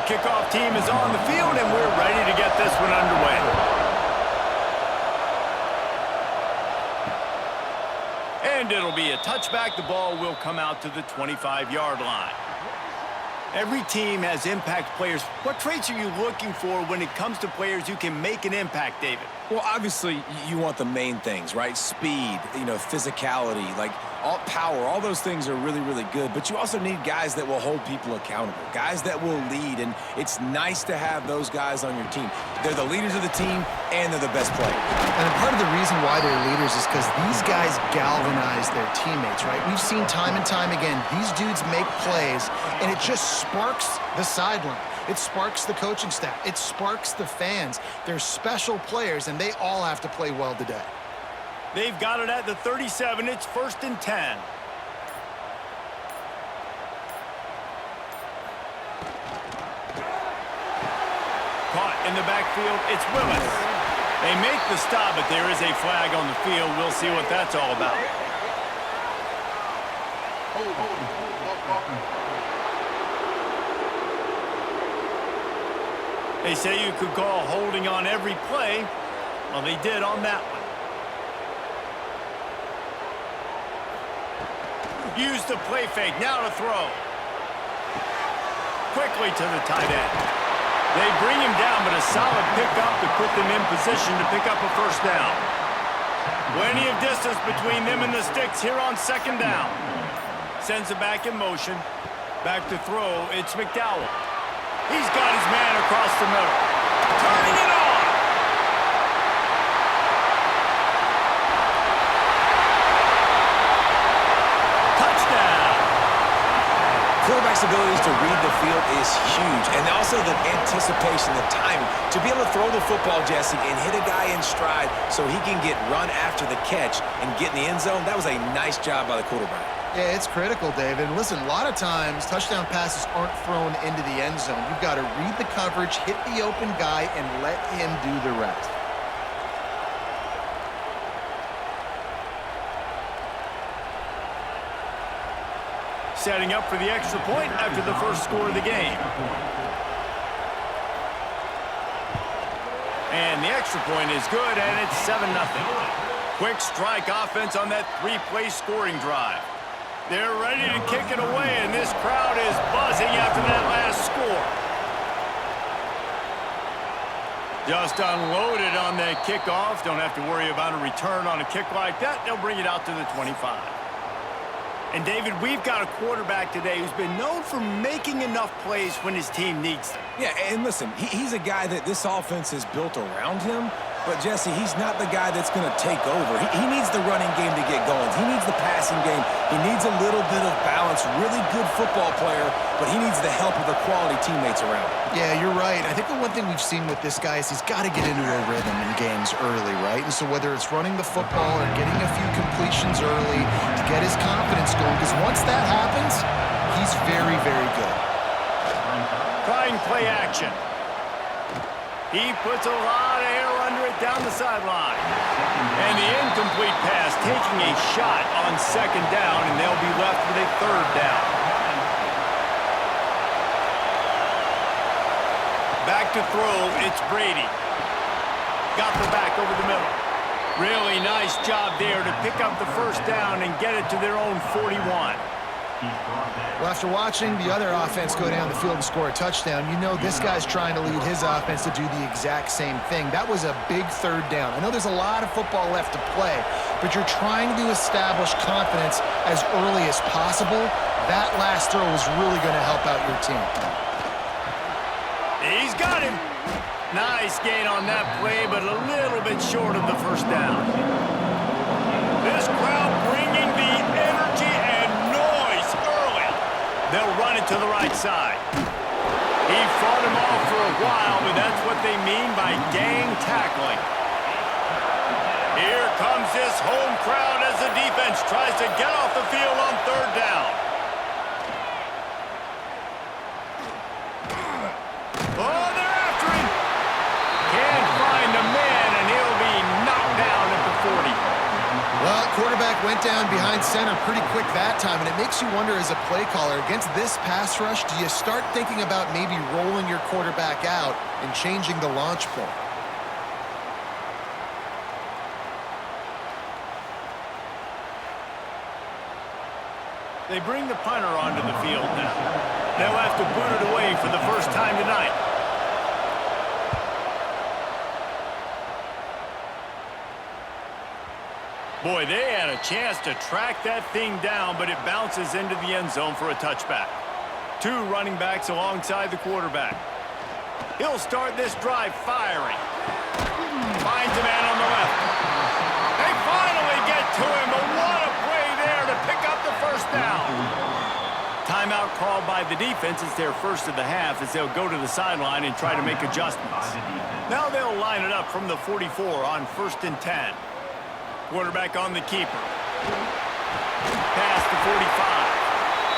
Kickoff team is on the field, and we're ready to get this one underway. And it'll be a touchback. The ball will come out to the 25-yard line. Every team has impact players. What traits are you looking for when it comes to players who can make an impact, David? Well, obviously, you want the main things, right? Speed, physicality, all power, all those things are really, really good. But you also need guys that will hold people accountable, guys that will lead. And it's nice to have those guys on your team. They're the leaders of the team, and they're the best players. And part of the reason why they're leaders is because these guys galvanize their teammates, right? We've seen time and time again, these dudes make plays, and it just sparks the sideline. It sparks the coaching staff. It sparks the fans. They're special players, and they all have to play well today. They've got it at the 37. It's 1st and 10. Caught in the backfield. It's Willis. They make the stop, but there is a flag on the field. We'll see what that's all about. They say you could call holding on every play. Well, they did on that one. Use the play fake. Now to throw. Quickly to the tight end. They bring him down, but a solid pickup to put them in position to pick up a first down. Plenty of distance between them and the sticks here on 2nd down. Sends it back in motion. Back to throw. It's McDowell. He's got his man across the middle. Turning it on! Touchdown! Quarterback's abilities to read the field is huge. And also the anticipation, the timing. To be able to throw the football, Jesse, and hit a guy in stride so he can get run after the catch and get in the end zone, that was a nice job by the quarterback. Yeah, it's critical, David. And listen, a lot of times, touchdown passes aren't thrown into the end zone. You've got to read the coverage, hit the open guy, and let him do the rest. Setting up for the extra point after the first score of the game. And the extra point is good, and it's 7-0. Quick strike offense on that 3-play scoring drive. They're ready to kick it away, and this crowd is buzzing after that last score. Just unloaded on that kickoff. Don't have to worry about a return on a kick like that. They'll bring it out to the 25. And, David, we've got a quarterback today who's been known for making enough plays when his team needs them. Yeah, and listen, he's a guy that this offense is built around him. But, Jesse, he's not the guy that's going to take over. He needs the running game to get going. He needs the passing game. He needs a little bit of balance. Really good football player, but he needs the help of the quality teammates around him. Yeah, you're right. I think the one thing we've seen with this guy is he's got to get into a rhythm in games early, right? And so whether it's running the football or getting a few completions early to get his confidence going, because once that happens, he's very, very good. Trying play action. He puts a lot of air under it down the sideline. And the incomplete pass taking a shot on 2nd down, and they'll be left with a 3rd down. Back to throw, it's Brady. Got the back over the middle. Really nice job there to pick up the first down and get it to their own 41. Well, after watching the other offense go down the field and score a touchdown, you know this guy's trying to lead his offense to do the exact same thing. That was a big 3rd down. I know there's a lot of football left to play, but you're trying to establish confidence as early as possible. That last throw is really going to help out your team. He's got him. Nice gain on that play, but a little bit short of the first down. This crowd bringing the energy and noise early. They'll run it to the right side. He fought him off for a while, but that's what they mean by gang tackling. Here comes this home crowd as the defense tries to get off the field on 3rd down. Oh, they're after him. Can't find a man, and he'll be knocked down at the 40. Well, quarterback went down behind center pretty quick that time, and it makes you wonder as a play caller, against this pass rush, do you start thinking about maybe rolling your quarterback out and changing the launch point? They bring the punter onto the field now. They'll have to boot it away for the first time tonight. Boy, they had a chance to track that thing down, but it bounces into the end zone for a touchback. Two running backs alongside the quarterback. He'll start this drive firing. Finds a man on the left. They finally get to him, but what a play there to pick up the first down. Timeout called by the defense. It's their first of the half as they'll go to the sideline and try to make adjustments. Now they'll line it up from the 44 on 1st and 10. Quarterback on the keeper. Pass to 45.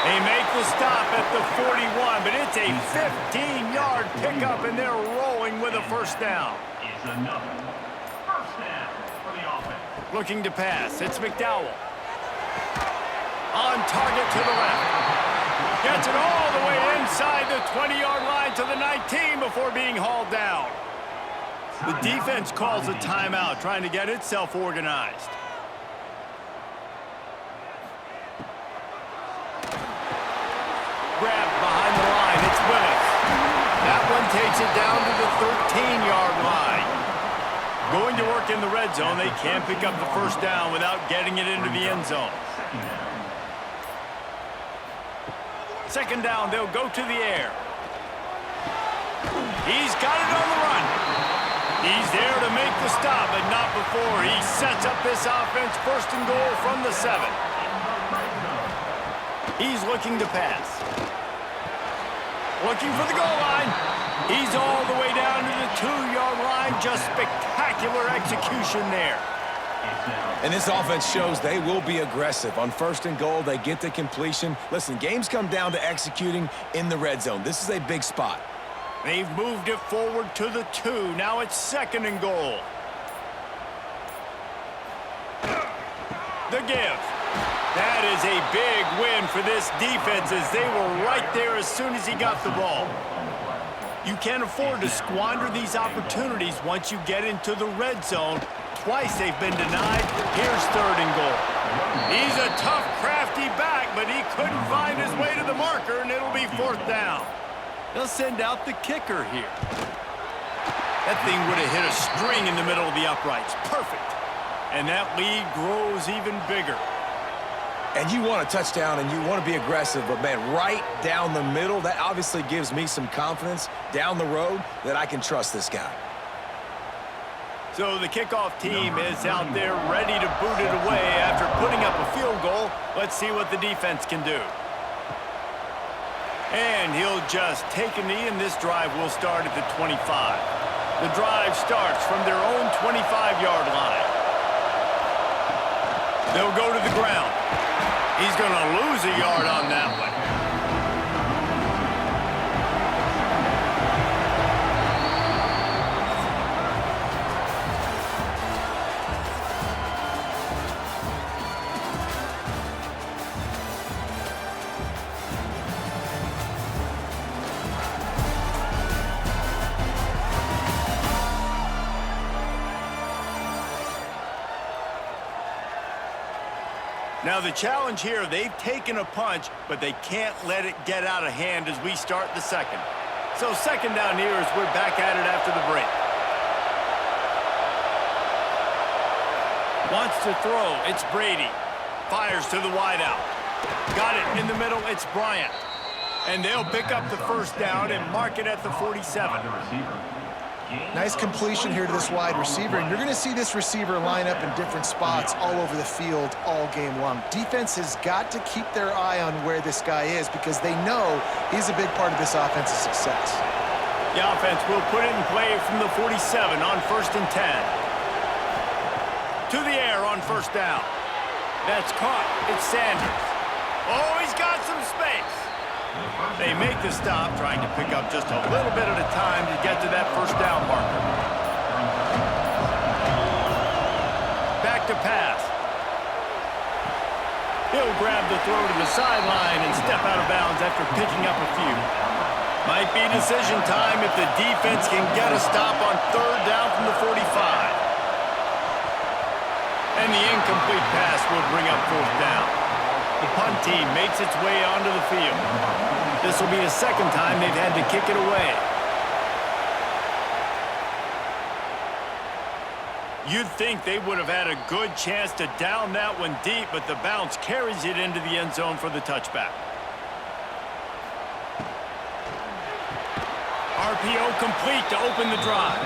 They make the stop at the 41, but it's a 15-yard pickup, and they're rolling with a first down. It's another first down for the offense. Looking to pass. It's McDowell. On target to the left. Gets it all the way inside the 20-yard line to the 19 before being hauled down. The defense calls a timeout, trying to get itself organized. Grab behind the line. It's Willis. That one takes it down to the 13-yard line. Going to work in the red zone. They can't pick up the first down without getting it into the end zone. Second down, they'll go to the air. He's got it on the run. He's there to make the stop, but not before he sets up this offense. 1st and goal from the 7. He's looking to pass. Looking for the goal line. He's all the way down to the 2-yard line. Just spectacular execution there. And this offense shows they will be aggressive. On 1st and goal, they get the completion. Listen, games come down to executing in the red zone. This is a big spot. They've moved it forward to the 2. Now it's 2nd and goal. The give. That is a big win for this defense as they were right there as soon as he got the ball. You can't afford to squander these opportunities once you get into the red zone. Twice they've been denied. Here's 3rd and goal. He's a tough, crafty back, but he couldn't find his way to the marker, and it'll be 4th down. They'll send out the kicker here. That thing would have hit a string in the middle of the uprights. Perfect. And that lead grows even bigger. And you want a touchdown and you want to be aggressive, but, man, right down the middle, that obviously gives me some confidence down the road that I can trust this guy. So the kickoff team is out there ready to boot it away after putting up a field goal. Let's see what the defense can do. And he'll just take a knee, and this drive will start at the 25. The drive starts from their own 25-yard line. They'll go to the ground. He's going to lose a yard on that one. Now the challenge here, they've taken a punch, but they can't let it get out of hand as we start the 2nd. So 2nd down here as we're back at it after the break. Wants to throw, it's Brady. Fires to the wideout. Got it in the middle, it's Bryant. And they'll pick up the first down and mark it at the 47. Nice completion here to this wide receiver, and you're going to see this receiver line up in different spots all over the field all game long. Defense has got to keep their eye on where this guy is because they know he's a big part of this offense's success. The offense will put it in play from the 47 on 1st and 10. To the air on 1st down. That's caught. It's Sanders. Oh, he's got some space. They make the stop, trying to pick up just a little bit at a time to get to that first down marker. Back to pass. He'll grab the throw to the sideline and step out of bounds after picking up a few. Might be decision time if the defense can get a stop on third down from the 45. And the incomplete pass will bring up fourth down. The punt team makes its way onto the field. This will be the second time they've had to kick it away. You'd think they would have had a good chance to down that one deep, but the bounce carries it into the end zone for the touchback. RPO complete to open the drive.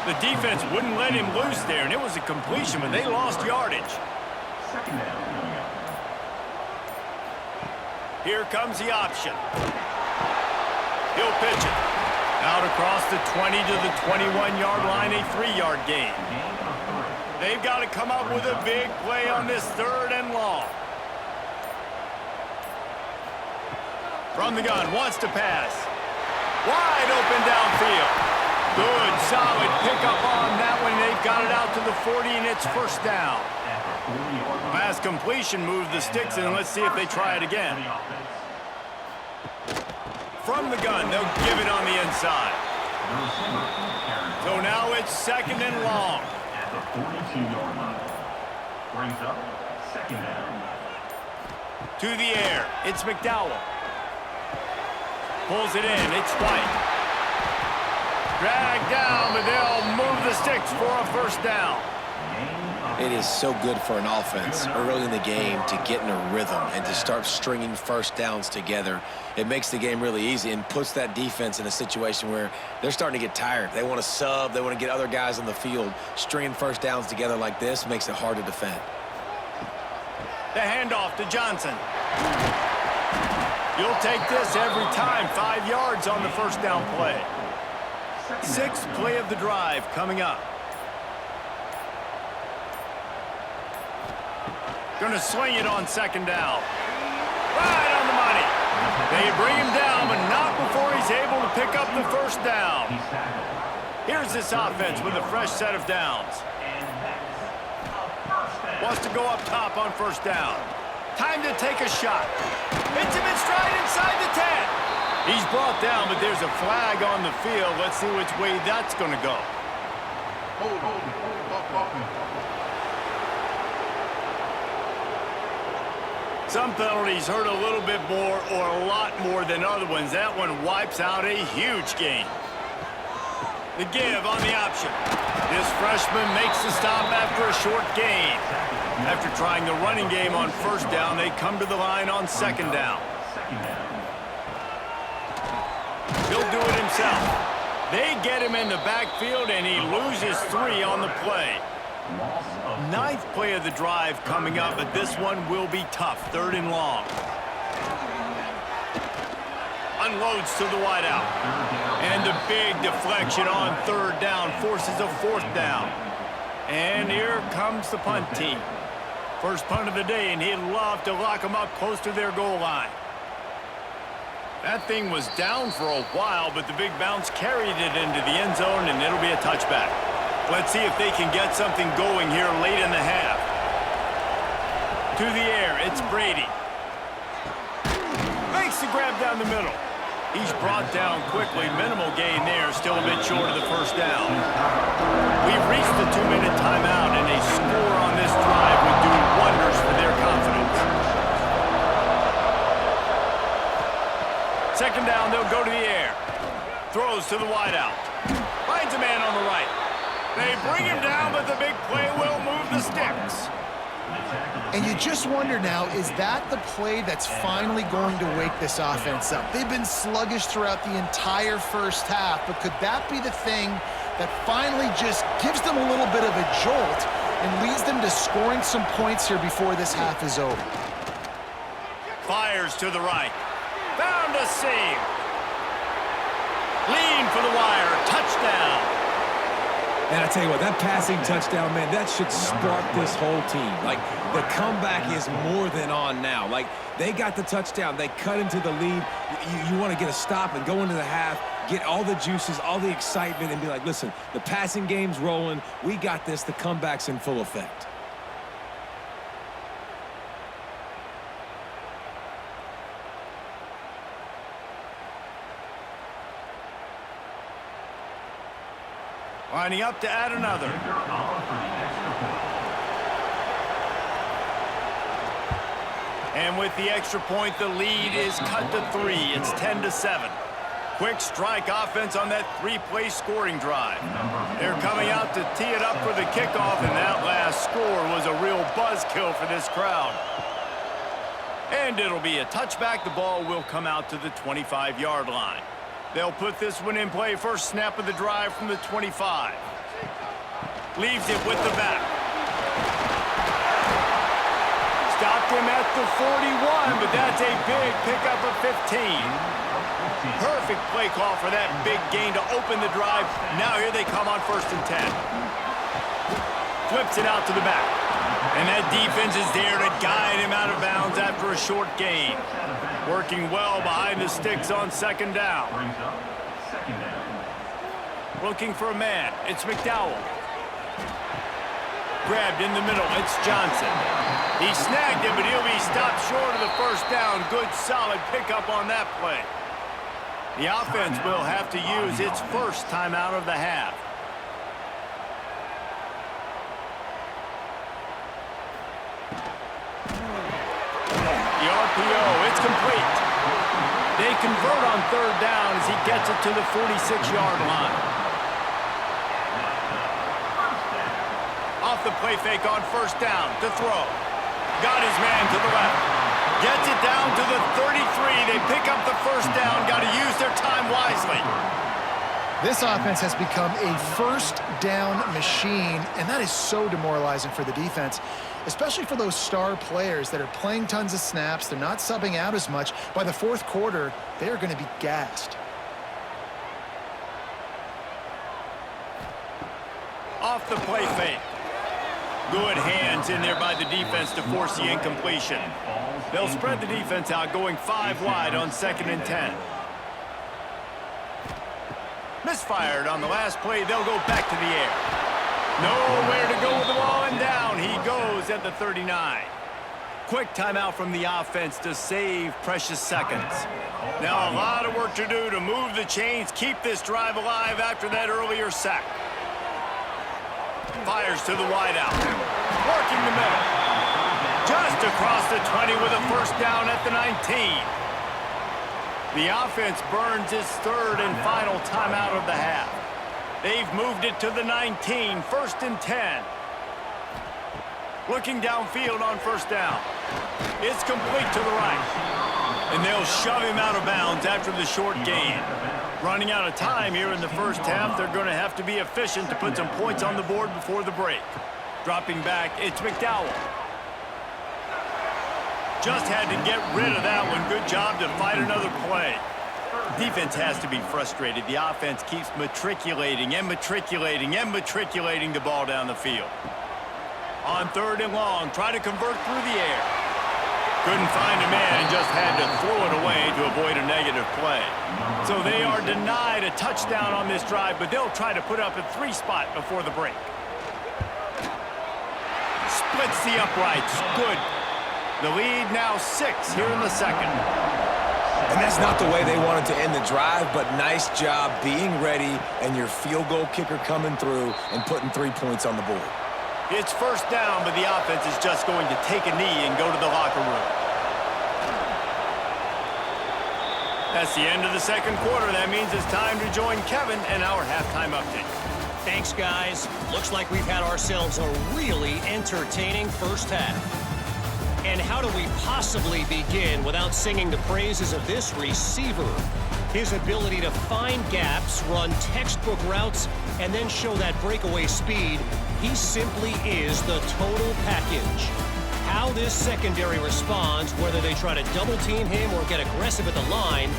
The defense wouldn't let him loose there, and it was a completion, but they lost yardage. Second down. Here comes the option. He'll pitch it. Out across the 20 to the 21-yard line, a 3-yard gain. They've got to come up with a big play on this third and long. From the gun, wants to pass. Wide open downfield. Good, solid pickup on that one. They've got it out to the 40, and it's first down. Pass completion moved the sticks, and let's see if they try it again. From the gun, they'll give it on the inside. So now it's second and long. At the 42-yard line. Brings up second down. To the air, it's McDowell. Pulls it in, it's White. Dragged down, but they'll move the sticks for a first down. It is so good for an offense early in the game to get in a rhythm and to start stringing first downs together. It makes the game really easy and puts that defense in a situation where they're starting to get tired. They want to sub. They want to get other guys on the field. Stringing first downs together like this makes it hard to defend. The handoff to Johnson. You'll take this every time. 5 yards on the first down play. Sixth play of the drive coming up. Going to swing it on second down. Right on the money. They bring him down, but not before he's able to pick up the first down. Here's this offense with a fresh set of downs. Wants to go up top on first down. Time to take a shot. Hits him in stride inside the 10. He's brought down, but there's a flag on the field. Let's see which way that's going to go. Some penalties hurt a little bit more or a lot more than other ones. That one wipes out a huge gain. The give on the option. This freshman makes the stop after a short gain. After trying the running game on first down, they come to the line on second down. He'll do it himself. They get him in the backfield, and he loses 3 on the play. Ninth play of the drive coming up, but this one will be tough. Third and long. Unloads to the wideout. And the big deflection on third down forces a fourth down. And here comes the punt team. First punt of the day, and he'd love to lock them up close to their goal line. That thing was down for a while, but the big bounce carried it into the end zone, and it'll be a touchback. Let's see if they can get something going here late in the half. To the air, it's Brady. Makes the grab down the middle. He's brought down quickly. Minimal gain there, still a bit short of the first down. We've reached the 2-minute timeout, and a score on this drive would do wonders for their confidence. Second down, they'll go to the air. Throws to the wideout. Finds a man on the right. They bring him down, but the big play will move the sticks. And you just wonder now, is that the play that's finally going to wake this offense up? They've been sluggish throughout the entire first half, but could that be the thing that finally just gives them a little bit of a jolt and leads them to scoring some points here before this half is over? Fires to the right. Found a seam. Lean for the wire. Touchdown. And I tell you what, that passing touchdown, man, that should spark this whole team. Like, the comeback is more than on now. Like, they got the touchdown. They cut into the lead. You want to get a stop and go into the half, get all the juices, all the excitement, and be like, listen, the passing game's rolling. We got this. The comeback's in full effect. Lining up to add another. And with the extra point, the lead is cut to 3. It's 10-7. Quick strike offense on that 3-play scoring drive. They're coming out to tee it up for the kickoff, and that last score was a real buzzkill for this crowd. And it'll be a touchback. The ball will come out to the 25-yard line. They'll put this one in play. First snap of the drive from the 25. Leaves it with the back. Stopped him at the 41, but that's a big pickup of 15. Perfect play call for that big gain to open the drive. Now here they come on 1st and 10. Flips it out to the back. And that defense is there to guide him out of bounds after a short gain. Working well behind the sticks on 2nd down. Looking for a man. It's McDowell. Grabbed in the middle. It's Johnson. He snagged it, but he'll be stopped short of the 1st down. Good, solid pickup on that play. The offense will have to use its first timeout of the half. The RPO, it's complete. They convert on 3rd down as he gets it to the 46-yard line. Off the play fake on 1st down to throw. Got his man to the left. Gets it down to the 33. They pick up the 1st down. Got to use their time wisely. This offense has become a 1st down machine, and that is so demoralizing for the defense, especially for those star players that are playing tons of snaps. They're not subbing out as much. By the 4th quarter, they are going to be gassed. Off the play fake. Good hands in there by the defense to force the incompletion. They'll spread the defense out, going 5 wide on 2nd and 10. Misfired on the last play. They'll go back to the air. Nowhere to go with the ball, and down he goes at the 39. Quick timeout from the offense to save precious seconds. Now a lot of work to do to move the chains, keep this drive alive after that earlier sack. Fires to the wideout. Working the middle. Just across the 20 with a 1st down at the 19. The offense burns its 3rd and final timeout of the half. They've moved it to the 19, 1st and 10. Looking downfield on 1st down. It's complete to the right. And they'll shove him out of bounds after the short gain. Running out of time here in the 1st half. They're going to have to be efficient to put some points on the board before the break. Dropping back, it's McDowell. Just had to get rid of that one. Good job to fight another play. Defense has to be frustrated. The offense keeps matriculating and matriculating and matriculating the ball down the field. On 3rd and long, try to convert through the air. Couldn't find a man and just had to throw it away to avoid a negative play. So they are denied a touchdown on this drive, but they'll try to put up a 3 spot before the break. Splits the uprights. Good. The lead now 6 here in the 2nd. And that's not the way they wanted to end the drive, but nice job being ready and your field goal kicker coming through and putting 3 points on the board. It's 1st down, but the offense is just going to take a knee and go to the locker room. That's the end of the 2nd quarter. That means it's time to join Kevin and our halftime update. Thanks, guys. Looks like we've had ourselves a really entertaining 1st half. And how do we possibly begin without singing the praises of this receiver? His ability to find gaps, run textbook routes, and then show that breakaway speed. He simply is the total package. How this secondary responds, whether they try to double-team him or get aggressive at the line,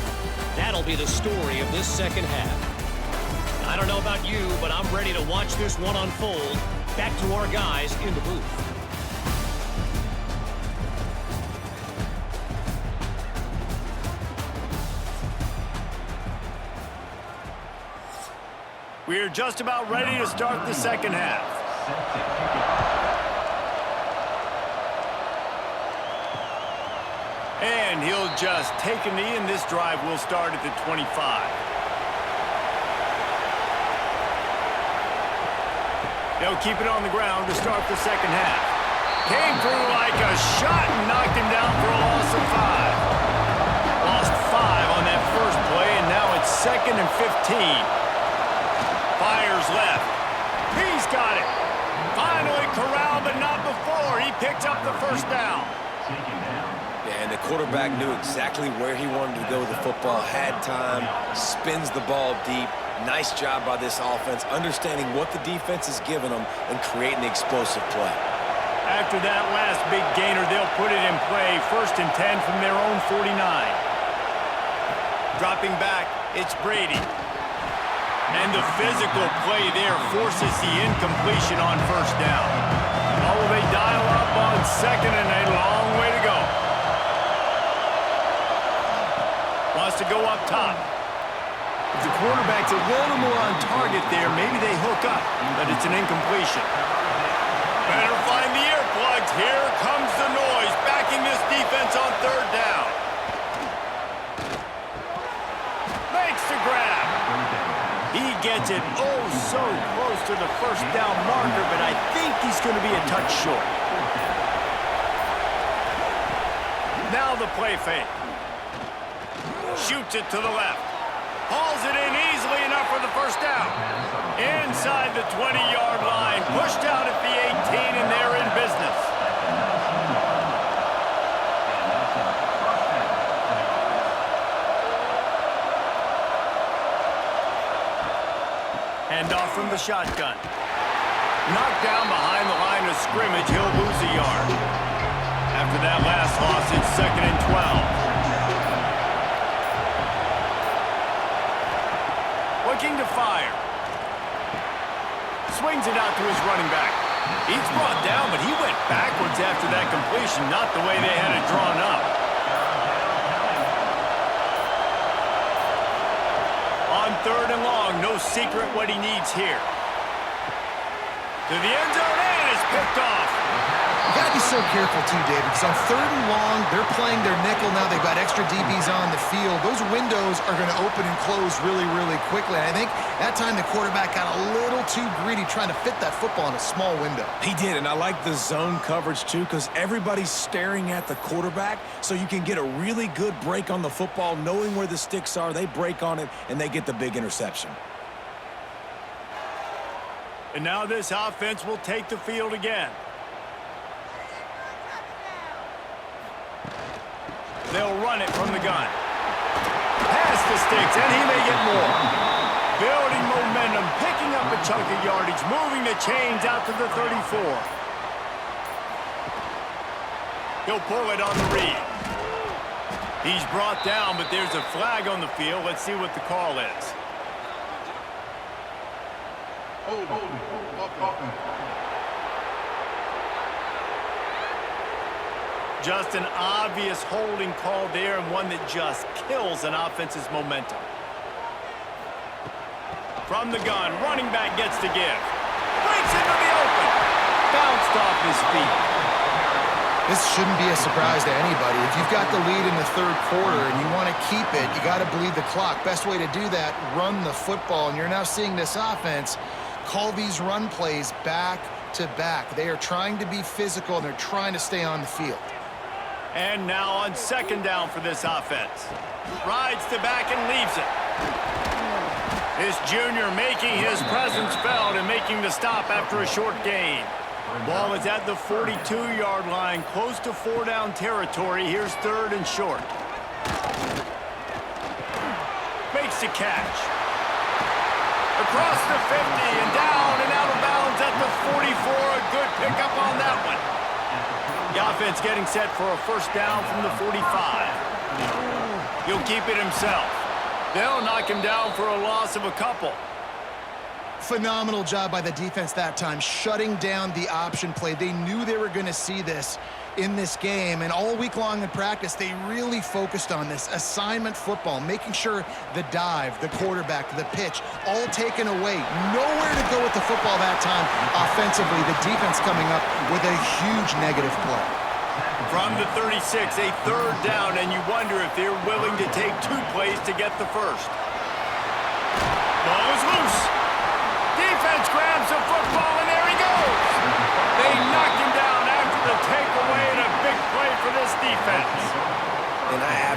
that'll be the story of this 2nd half. I don't know about you, but I'm ready to watch this one unfold. Back to our guys in the booth. We're just about ready to start the 2nd half. And he'll just take a knee, and this drive will start at the 25. They'll keep it on the ground to start the second half. Came through like a shot and knocked him down for a loss of 5. Lost 5 on that first play, and now it's 2nd and 15. Fires left. He's got it. Finally corralled, but not before. He picked up the first down. Yeah, and the quarterback knew exactly where he wanted to go with the football, had time, spins the ball deep. Nice job by this offense, understanding what the defense is giving them and creating the explosive play. After that last big gainer, they'll put it in play. 1st and 10 from their own 49. Dropping back, it's Brady. And the physical play there forces the incompletion on 1st down. Oh, they dial up on 2nd and a long way to go. Wants to go up top. If the quarterback's a little more on target there, maybe they hook up, but it's an incompletion. Better find the earplugs. Here comes the noise, backing this defense on 3rd down. Makes the grab. He gets it oh so close to the 1st down marker, but I think he's going to be a touch short. Now the play fake. Shoots it to the left. Hauls it in easily enough for the 1st down. Inside the 20-yard line. Pushed out at the 18, and they're in business. Handoff from the shotgun. Knocked down behind the line of scrimmage. He'll lose a yard. After that last loss, it's 2nd and 12. Looking to fire. Swings it out to his running back. He's brought down, but he went backwards after that completion, not the way they had it drawn up. On 3rd and long, no secret what he needs here. To the end zone, and it's picked off. You got to be so careful, too, David, because on 3rd and long, they're playing their nickel now. They've got extra DBs on the field. Those windows are going to open and close really, really quickly. And I think that time the quarterback got a little too greedy trying to fit that football in a small window. He did, and I like the zone coverage, too, because everybody's staring at the quarterback, so you can get a really good break on the football, knowing where the sticks are. They break on it, and they get the big interception. And now this offense will take the field again. They'll run it from the gun. Past the sticks, and he may get more. Building momentum, picking up a chunk of yardage, moving the chains out to the 34. He'll pull it on the read. He's brought down, but there's a flag on the field. Let's see what the call is. Just an obvious holding call there, and one that just kills an offense's momentum. From the gun, running back gets to give. Breaks into the open. Bounced off his feet. This shouldn't be a surprise to anybody. If you've got the lead in the 3rd quarter and you want to keep it, you got to bleed the clock. Best way to do that, run the football. And you're now seeing this offense call these run plays back to back. They are trying to be physical, and they're trying to stay on the field. And now on 2nd down for this offense. Rides the back and leaves it. This junior making his presence felt and making the stop after a short gain. Ball is at the 42-yard line, close to 4-down territory. Here's 3rd and short. Makes the catch. Across the 50 and down and out of bounds at the 44. A good pickup on that one. The offense getting set for a 1st down from the 45. He'll keep it himself. They'll knock him down for a loss of a couple. Phenomenal job by the defense that time, shutting down the option play. They knew they were going to see this in this game, and all week long in practice, they really focused on this assignment football, making sure the dive, the quarterback, the pitch, all taken away. Nowhere to go with the football that time offensively. The defense coming up with a huge negative play. From the 36, a 3rd down, and you wonder if they're willing to take 2 plays to get the first. Ball is loose. Defense grabs the football, and there he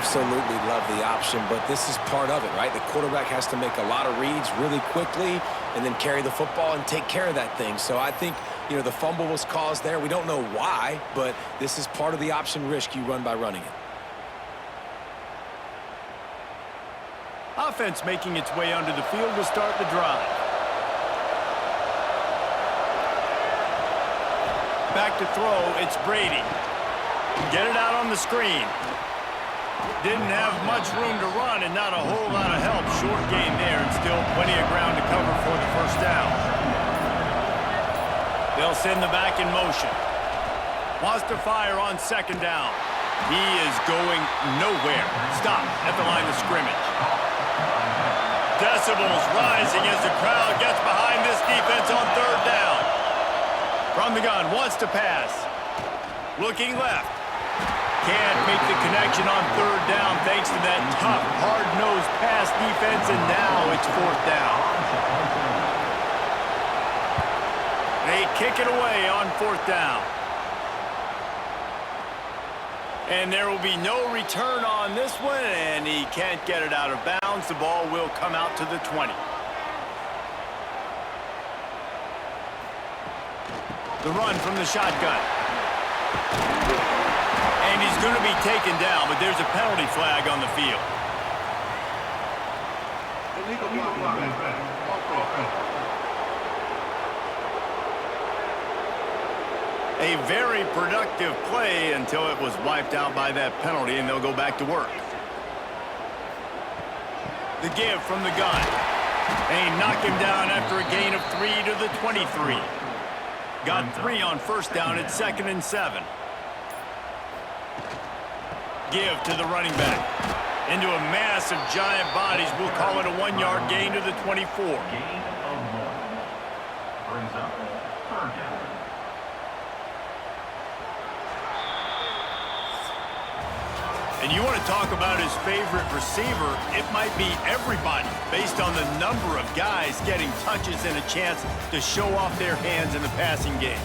absolutely love the option, but this is part of it, right? The quarterback has to make a lot of reads really quickly and then carry the football and take care of that thing. So I think, you know, the fumble was caused there. We don't know why, but this is part of the option risk you run by running it. Offense making its way onto the field to start the drive. Back to throw, it's Brady. Get it out on the screen. Didn't have much room to run and not a whole lot of help. Short gain there and still plenty of ground to cover for the first down. They'll send the back in motion. Wants to fire on second down. He is going nowhere. Stop at the line of scrimmage. Decibels rising as the crowd gets behind this defense on third down. From the gun, wants to pass. Looking left. Can't make the connection on third down thanks to that tough, hard-nosed pass defense, and now it's fourth down. They kick it away on fourth down. And there will be no return on this one, and he can't get it out of bounds. The ball will come out to the 20. The run from the shotgun. And he's going to be taken down, but there's a penalty flag on the field. A very productive play until it was wiped out by that penalty, and they'll go back to work. The give from the gun. They knock him down after a gain of 3 to the 23. Got 3 on first down at 2nd and 7. Give to the running back. Into a mass of giant bodies. We'll call it a 1-yard gain to the 24. Gain of 1. Brings up third down. And you want to talk about his favorite receiver, it might be everybody based on the number of guys getting touches and a chance to show off their hands in the passing game.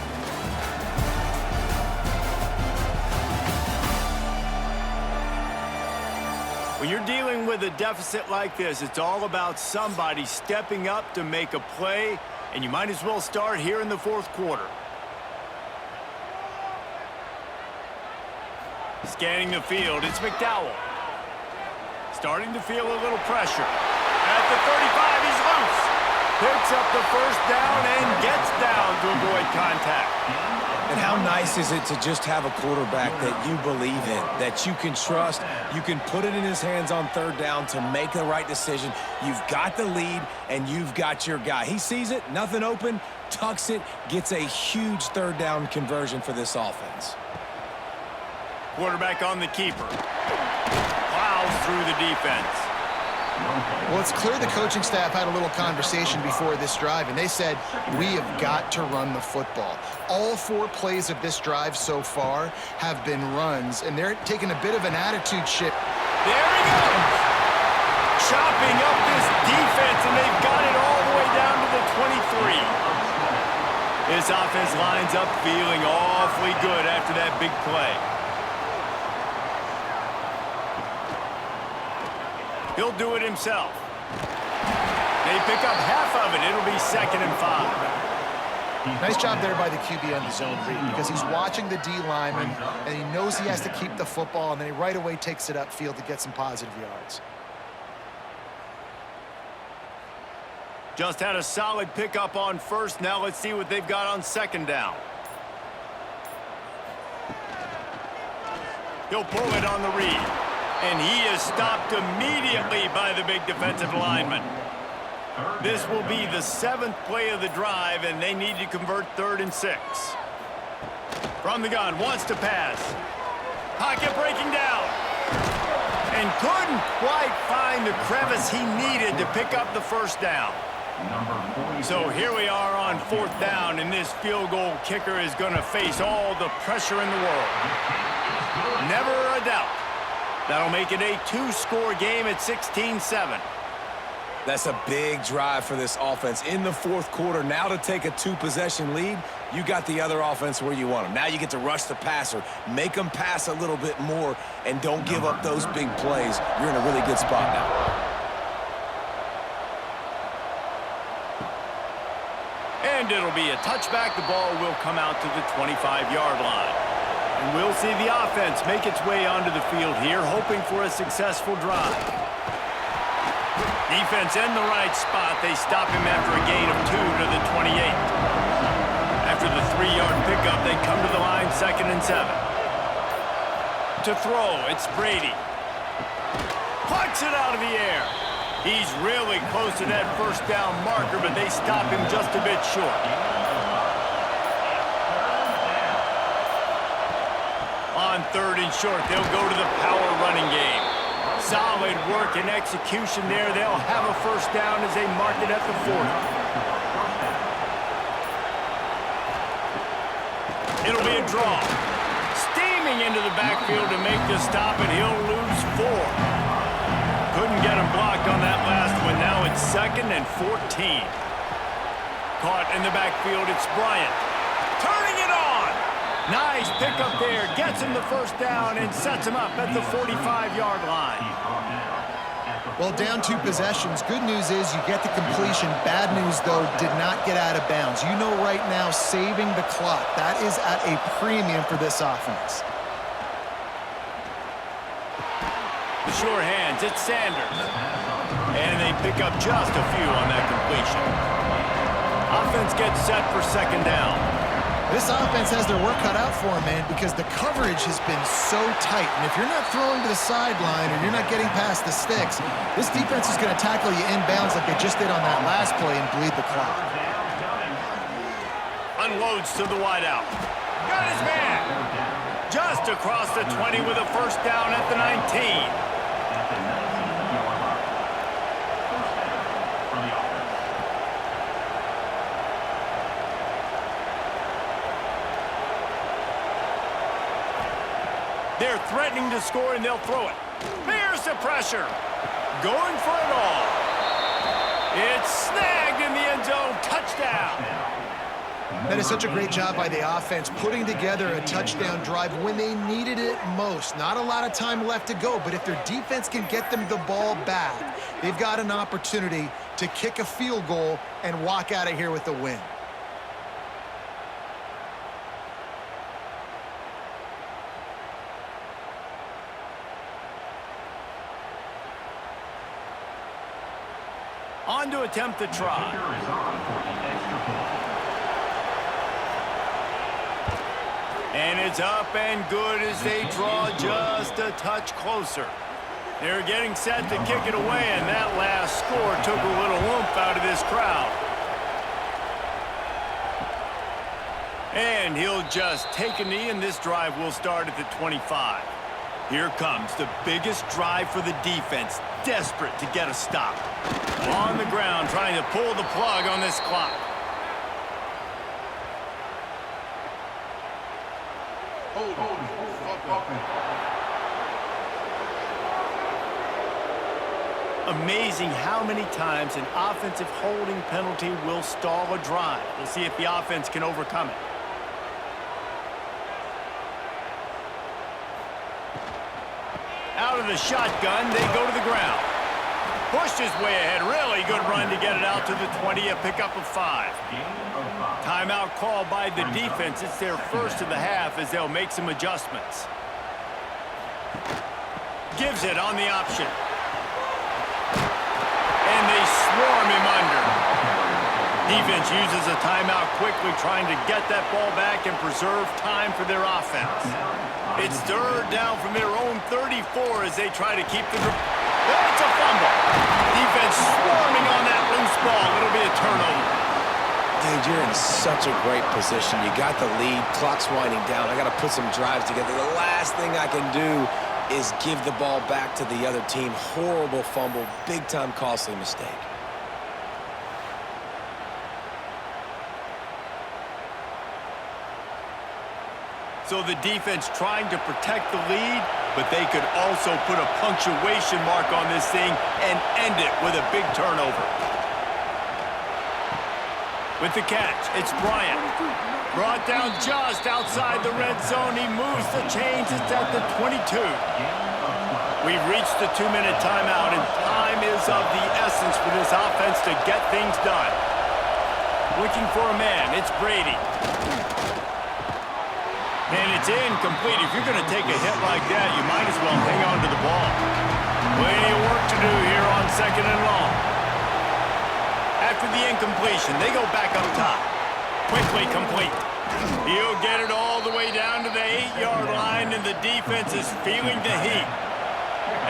When you're dealing with a deficit like this, it's all about somebody stepping up to make a play, and you might as well start here in the fourth quarter. Scanning the field, it's McDowell. Starting to feel a little pressure. At the 35, he's loose. Picks up the first down and gets down to avoid contact. And how nice is it to just have a quarterback that you believe in, that you can trust, you can put it in his hands on third down to make the right decision. You've got the lead, and you've got your guy. He sees it, nothing open, tucks it, gets a huge third down conversion for this offense. Quarterback on the keeper. Plows through the defense. Well, it's clear the coaching staff had a little conversation before this drive, and they said, we have got to run the football. All 4 plays of this drive so far have been runs, and they're taking a bit of an attitude shift. There he goes! Chopping up this defense, and they've got it all the way down to the 23. This offense lines up feeling awfully good after that big play. He'll do it himself. They pick up half of it. It'll be 2nd and 5. Nice job there by the QB on the zone read, because he's watching the D lineman, and he knows he has to keep the football, and then he right away takes it upfield to get some positive yards. Just had a solid pickup on first. Now let's see what they've got on second down. He'll pull it on the read. And he is stopped immediately by the big defensive lineman. This will be the 7th play of the drive, and they need to convert 3rd and 6. From the gun, wants to pass. Pocket breaking down. And couldn't quite find the crevice he needed to pick up the first down. So here we are on 4th down, and this field goal kicker is going to face all the pressure in the world. Never a doubt. That'll make it a 2-score game at 16-7. That's a big drive for this offense in the fourth quarter. Now to take a 2-possession lead, you got the other offense where you want them. Now you get to rush the passer, make them pass a little bit more, and don't give up those big plays. You're in a really good spot now. And it'll be a touchback. The ball will come out to the 25-yard line. And we'll see the offense make its way onto the field here, hoping for a successful drive. Defense in the right spot. They stop him after a gain of 2 to the 28. After the 3-yard pickup, they come to the line, 2nd and 7. To throw, it's Brady. Plucks it out of the air. He's really close to that first down marker, but they stop him just a bit short. On 3rd and short, they'll go to the power running game. Solid work and execution there. They'll have a first down as they mark it at the 40. It'll be a draw. Steaming into the backfield to make the stop, and he'll lose 4. Couldn't get him blocked on that last one. Now it's 2nd and 14. Caught in the backfield, it's Bryant. Turning it on. Nice pickup there. Gets him the first down and sets him up at the 45-yard line. Well, down 2 possessions. Good news is you get the completion. Bad news, though, did not get out of bounds. You know right now, saving the clock. That is at a premium for this offense. The sure hands, it's Sanders. And they pick up just a few on that completion. Offense gets set for 2nd down. This offense has their work cut out for them, man, because the coverage has been so tight. And if you're not throwing to the sideline or you're not getting past the sticks, this defense is going to tackle you inbounds like they just did on that last play and bleed the clock. Unloads to the wideout. Got his man. Just across the 20 with a first down at the 19. They're threatening to score, and they'll throw it. Here's the pressure. Going for it all. It's snagged in the end zone. Touchdown. That is such a great job by the offense, putting together a touchdown drive when they needed it most. Not a lot of time left to go, but if their defense can get them the ball back, they've got an opportunity to kick a field goal and walk out of here with a win. On to attempt the try. And it's up and good as they draw just a touch closer. They're getting set to kick it away, and that last score took a little oomph out of this crowd. And he'll just take a knee, and this drive will start at the 25. Here comes the biggest drive for the defense, desperate to get a stop. On the ground, trying to pull the plug on this clock. Amazing how many times an offensive holding penalty will stall a drive. We'll see if the offense can overcome it. Out of the shotgun, they go to the ground. Pushed his way ahead. Really good run to get it out to the 20, a pickup of 5. Timeout called by the defense. It's their first of the half as they'll make some adjustments. Gives it on the option. And they swarm him under. Defense uses a timeout quickly, trying to get that ball back and preserve time for their offense. It's 3rd down from their own 34 as they try to keep the... It's a fumble. Defense swarming on that loose ball. It'll be a turnover. Dude, you're in such a great position. You got the lead. Clock's winding down. I got to put some drives together. The last thing I can do is give the ball back to the other team. Horrible fumble. Big-time costly mistake. So the defense trying to protect the lead, but they could also put a punctuation mark on this thing and end it with a big turnover. With the catch, it's Bryant. Brought down just outside the red zone. He moves the chains. It's at the 22. We've reached the 2-minute timeout, and time is of the essence for this offense to get things done. Looking for a man. It's Brady. And it's incomplete. If you're going to take a hit like that, you might as well hang on to the ball. Plenty of work to do here on 2nd and long. After the incompletion, they go back up top. Quickly complete. He'll get it all the way down to the 8-yard line, and the defense is feeling the heat.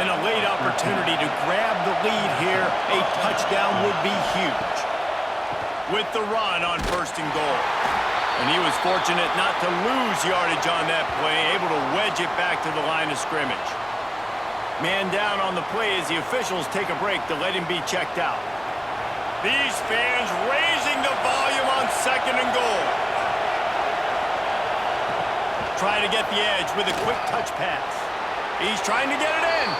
And a late opportunity to grab the lead here. A touchdown would be huge. With the run on 1st and goal. And he was fortunate not to lose yardage on that play, able to wedge it back to the line of scrimmage. Man down on the play as the officials take a break to let him be checked out. These fans raising the volume on 2nd and goal. Trying to get the edge with a quick touch pass. He's trying to get it in.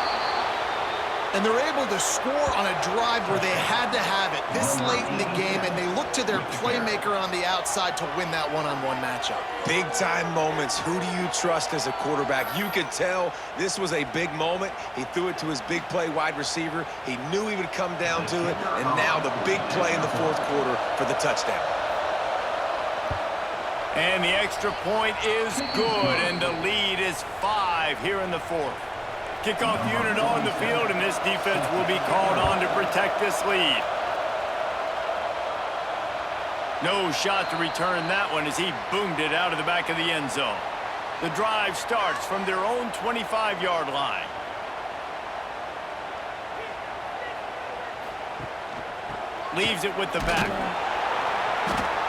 And they're able to score on a drive where they had to have it this late in the game, and they look to their playmaker on the outside to win that one-on-one matchup. Big-time moments. Who do you trust as a quarterback? You could tell this was a big moment. He threw it to his big play wide receiver. He knew he would come down to it, and now the big play in the 4th quarter for the touchdown. And the extra point is good, and the lead is 5 here in the 4th. Kickoff unit on the field, and this defense will be called on to protect this lead. No shot to return that one as he boomed it out of the back of the end zone. The drive starts from their own 25-yard line. Leaves it with the back.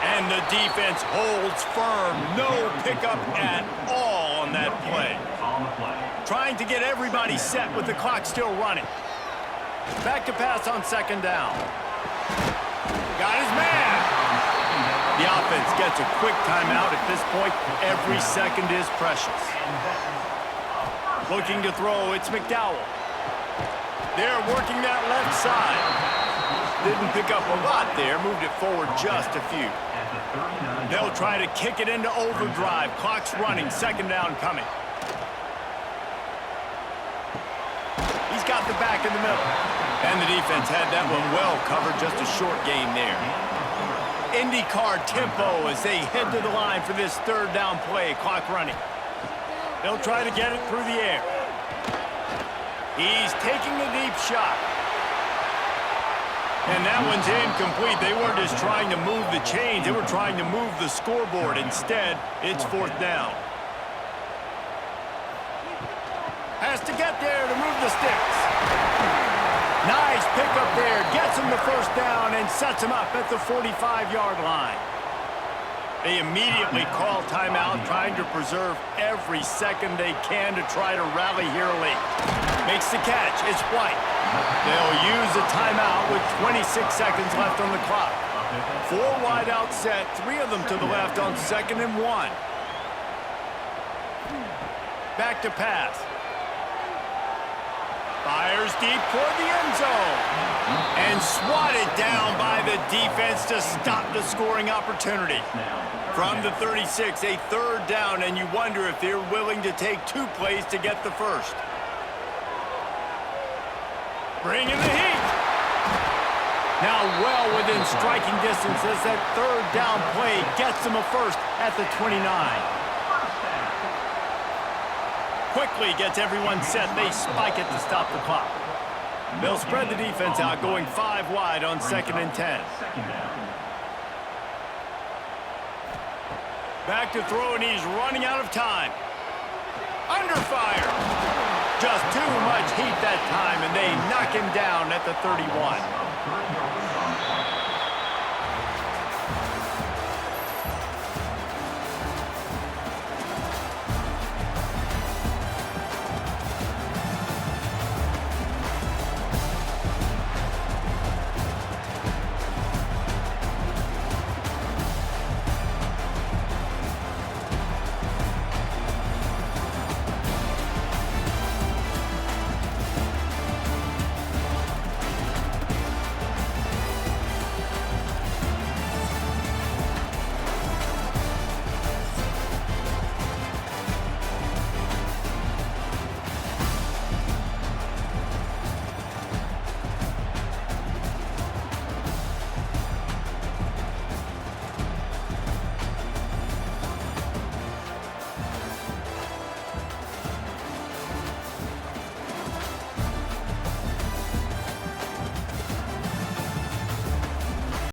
And the defense holds firm. No pickup at all on that play. Trying to get everybody set with the clock still running. Back to pass on 2nd down. Got his man. The offense gets a quick timeout at this point. Every second is precious. Looking to throw, it's McDowell. They're working that left side. Didn't pick up a lot there. Moved it forward just a few. They'll try to kick it into overdrive. Clock's running. 2nd down coming. He's got the back in the middle. And the defense had that one well covered. Just a short gain there. IndyCar tempo as they head to the line for this 3rd down play. Clock running. They'll try to get it through the air. He's taking a deep shot. And that one's incomplete. They weren't just trying to move the chains. They were trying to move the scoreboard. Instead, it's 4th down. Has to get there to move the sticks. Nice pickup there. Gets him the 1st down and sets him up at the 45-yard line. They immediately call timeout, trying to preserve every second they can to try to rally here late. Makes the catch. It's White. They'll use a timeout with 26 seconds left on the clock. 4 wide out set, 3 of them to the left on 2nd and 1. Back to pass. Fires deep toward the end zone. And swatted down by the defense to stop the scoring opportunity. From the 36, a 3rd down, and you wonder if they're willing to take 2 plays to get the 1st. Bringing the heat. Now well within striking distance as that 3rd down play gets them a 1st at the 29. Quickly gets everyone set. They spike it to stop the clock. They'll spread the defense out, going 5 wide on 2nd and 10. Back to throw, and he's running out of time. Under fire. Just too much heat that time, and they knock him down at the 31.